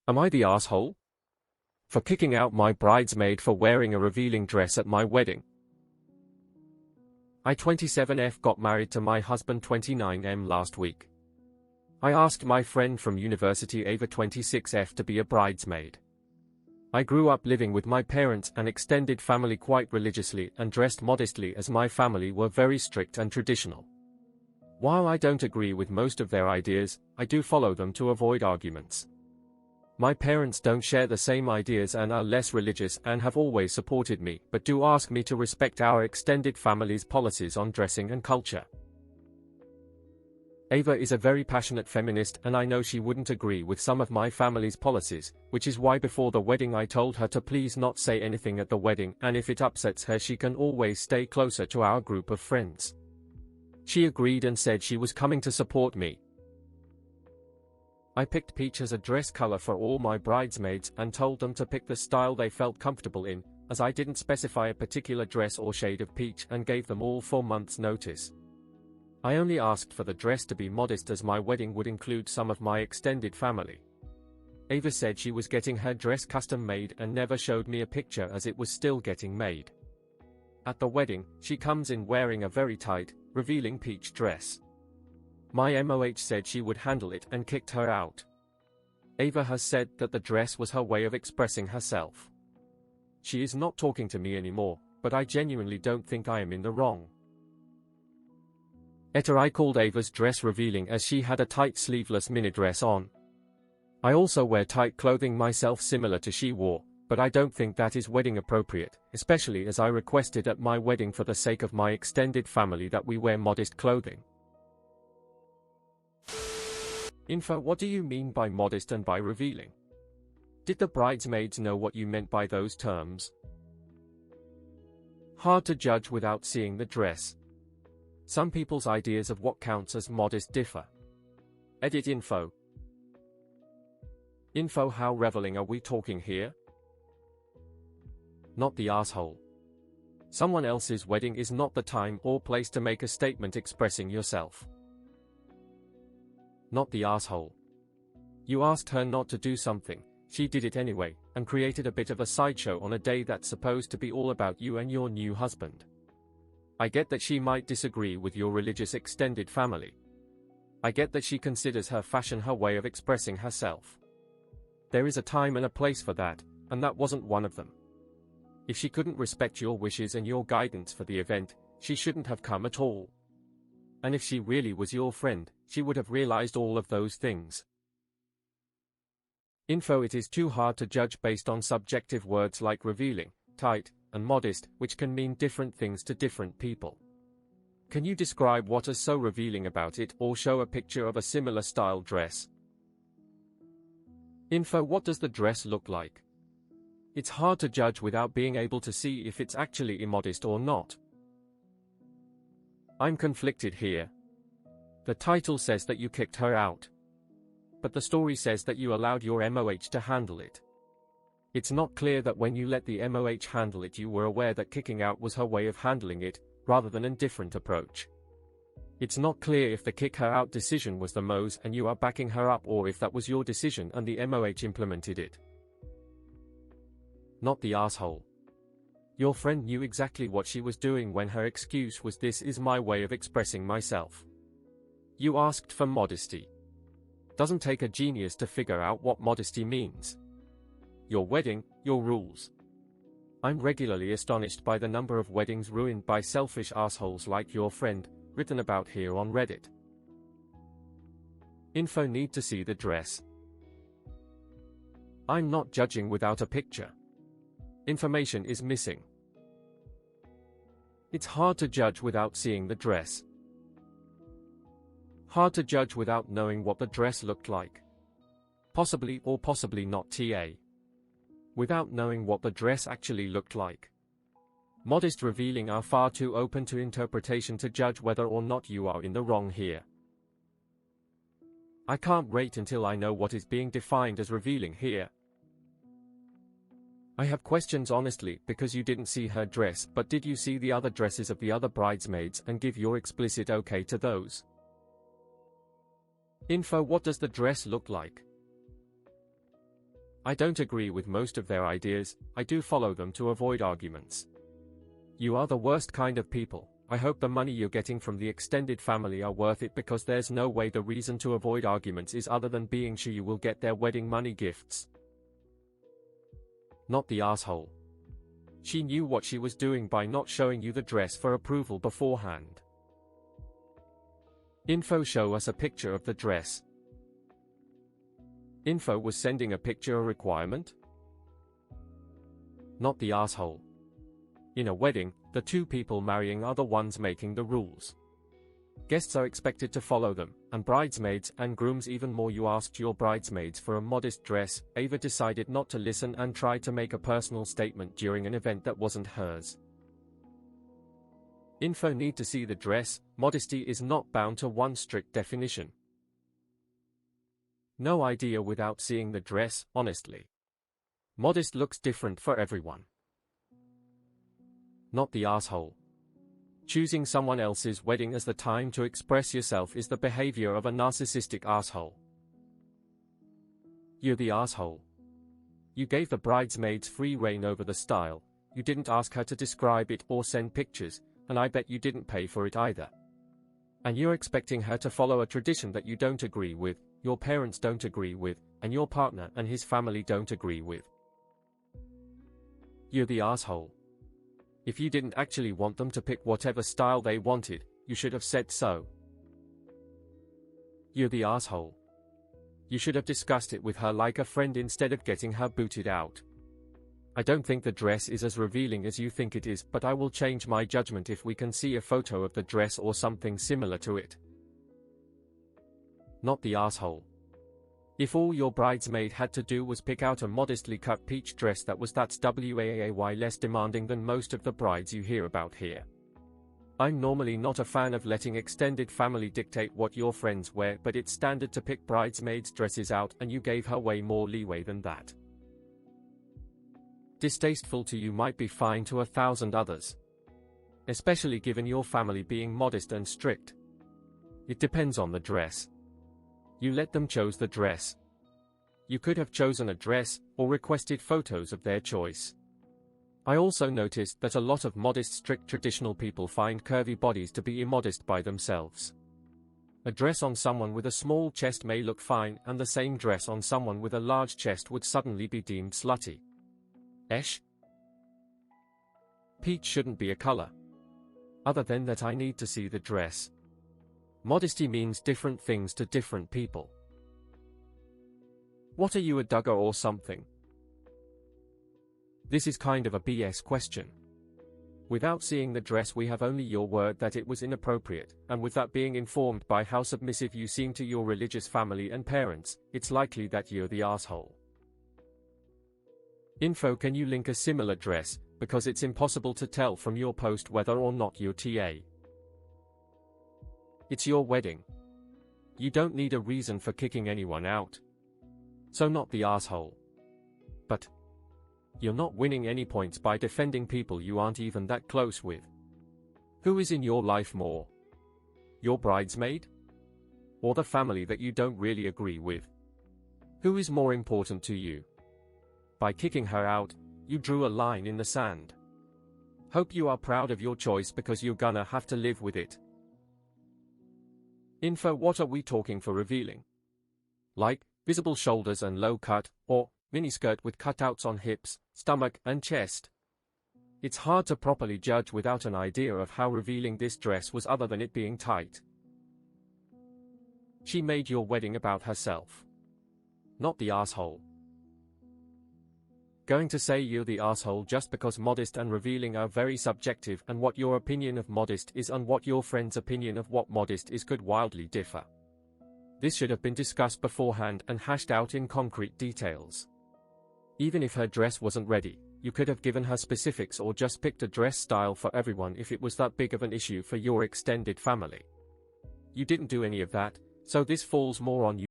Am I the asshole? For kicking out my bridesmaid for wearing a revealing dress at my wedding? I 27F got married to my husband 29M last week. I asked my friend from university Ava 26F to be a bridesmaid. I grew up living with my parents and extended family quite religiously and dressed modestly as my family were very strict and traditional. While I don't agree with most of their ideas, I do follow them to avoid arguments. My parents don't share the same ideas and are less religious and have always supported me, but do ask me to respect our extended family's policies on dressing and culture. Ava is a very passionate feminist and I know she wouldn't agree with some of my family's policies, which is why before the wedding I told her to please not say anything at the wedding, and if it upsets her she can always stay closer to our group of friends. She agreed and said she was coming to support me. I picked peach as a dress color for all my bridesmaids and told them to pick the style they felt comfortable in, as I didn't specify a particular dress or shade of peach and gave them all 4 months' notice. I only asked for the dress to be modest as my wedding would include some of my extended family. Ava said she was getting her dress custom made and never showed me a picture as it was still getting made. At the wedding, she comes in wearing a very tight, revealing peach dress. My MOH said she would handle it and kicked her out. Ava has said that the dress was her way of expressing herself. She is not talking to me anymore, but I genuinely don't think I am in the wrong. I called Ava's dress revealing as she had a tight sleeveless mini dress on. I also wear tight clothing myself similar to she wore, but I don't think that is wedding appropriate, especially as I requested at my wedding for the sake of my extended family that we wear modest clothing. Info: what do you mean by modest and by revealing? Did the bridesmaids know what you meant by those terms? Hard to judge without seeing the dress. Some people's ideas of what counts as modest differ. Edit info. Info: how reveling are we talking here? Not the asshole. Someone else's wedding is not the time or place to make a statement expressing yourself. Not the asshole. You asked her not to do something, she did it anyway, and created a bit of a sideshow on a day that's supposed to be all about you and your new husband. I get that she might disagree with your religious extended family. I get that she considers her fashion her way of expressing herself. There is a time and a place for that, and that wasn't one of them. If she couldn't respect your wishes and your guidance for the event, she shouldn't have come at all. And if she really was your friend, she would have realized all of those things. Info: it is too hard to judge based on subjective words like revealing, tight, and modest, which can mean different things to different people. Can you describe what is so revealing about it or show a picture of a similar style dress? Info: what does the dress look like? It's hard to judge without being able to see if it's actually immodest or not. I'm conflicted here. The title says that you kicked her out. But the story says that you allowed your MOH to handle it. It's not clear that when you let the MOH handle it you were aware that kicking out was her way of handling it, rather than a different approach. It's not clear if the kick her out decision was the Mo's and you are backing her up, or if that was your decision and the MOH implemented it. Not the asshole. Your friend knew exactly what she was doing when her excuse was "this is my way of expressing myself." You asked for modesty. Doesn't take a genius to figure out what modesty means. Your wedding, your rules. I'm regularly astonished by the number of weddings ruined by selfish assholes like your friend, written about here on Reddit. Info: need to see the dress. I'm not judging without a picture. Information is missing. It's hard to judge without seeing the dress. Hard to judge without knowing what the dress looked like. Possibly or possibly not TA. Without knowing what the dress actually looked like. Modest revealing are far too open to interpretation to judge whether or not you are in the wrong here. I can't wait until I know what is being defined as revealing here. I have questions honestly, because you didn't see her dress, but did you see the other dresses of the other bridesmaids and give your explicit okay to those? Info: what does the dress look like? I don't agree with most of their ideas, I do follow them to avoid arguments. You are the worst kind of people. I hope the money you're getting from the extended family are worth it, because there's no way the reason to avoid arguments is other than being sure you will get their wedding money gifts. Not the asshole. She knew what she was doing by not showing you the dress for approval beforehand. Info: show us a picture of the dress. Info: was sending a picture a requirement? Not the asshole. In a wedding, the two people marrying are the ones making the rules. Guests are expected to follow them, and bridesmaids and grooms even more. You asked your bridesmaids for a modest dress. Ava decided not to listen and tried to make a personal statement during an event that wasn't hers. Info: need to see the dress. Modesty is not bound to one strict definition. No idea without seeing the dress, honestly. Modest looks different for everyone. Not the asshole. Choosing someone else's wedding as the time to express yourself is the behavior of a narcissistic asshole. You're the asshole. You gave the bridesmaids free rein over the style. You didn't ask her to describe it or send pictures, and I bet you didn't pay for it either. And you're expecting her to follow a tradition that you don't agree with, your parents don't agree with, and your partner and his family don't agree with. You're the asshole. If you didn't actually want them to pick whatever style they wanted, you should have said so. You're the asshole. You should have discussed it with her like a friend instead of getting her booted out. I don't think the dress is as revealing as you think it is, but I will change my judgment if we can see a photo of the dress or something similar to it. Not the asshole. If all your bridesmaid had to do was pick out a modestly cut peach dress that's way less demanding than most of the brides you hear about here. I'm normally not a fan of letting extended family dictate what your friends wear, but it's standard to pick bridesmaids' dresses out, and you gave her way more leeway than that. Distasteful to you might be fine to 1,000 others. Especially given your family being modest and strict. It depends on the dress. You let them choose the dress. You could have chosen a dress, or requested photos of their choice. I also noticed that a lot of modest, strict traditional people find curvy bodies to be immodest by themselves. A dress on someone with a small chest may look fine, and the same dress on someone with a large chest would suddenly be deemed slutty. Esh? Peach shouldn't be a color. Other than that, I need to see the dress. Modesty means different things to different people. What are you, a dugger or something? This is kind of a BS question. Without seeing the dress, we have only your word that it was inappropriate, and with that being informed by how submissive you seem to your religious family and parents, it's likely that you're the asshole. Info: can you link a similar dress, because it's impossible to tell from your post whether or not you're TA. It's your wedding. You don't need a reason for kicking anyone out. So not the asshole. But you're not winning any points by defending people you aren't even that close with. Who is in your life more? Your bridesmaid? Or the family that you don't really agree with? Who is more important to you? By kicking her out, you drew a line in the sand. Hope you are proud of your choice, because you're gonna have to live with it. Info: what are we talking for revealing? Like, visible shoulders and low cut, or miniskirt with cutouts on hips, stomach, and chest? It's hard to properly judge without an idea of how revealing this dress was, other than it being tight. She made your wedding about herself. Not the asshole. Going to say you're the asshole just because modest and revealing are very subjective, and what your opinion of modest is and what your friend's opinion of what modest is could wildly differ. This should have been discussed beforehand and hashed out in concrete details. Even if her dress wasn't ready, you could have given her specifics or just picked a dress style for everyone if it was that big of an issue for your extended family. You didn't do any of that, so this falls more on you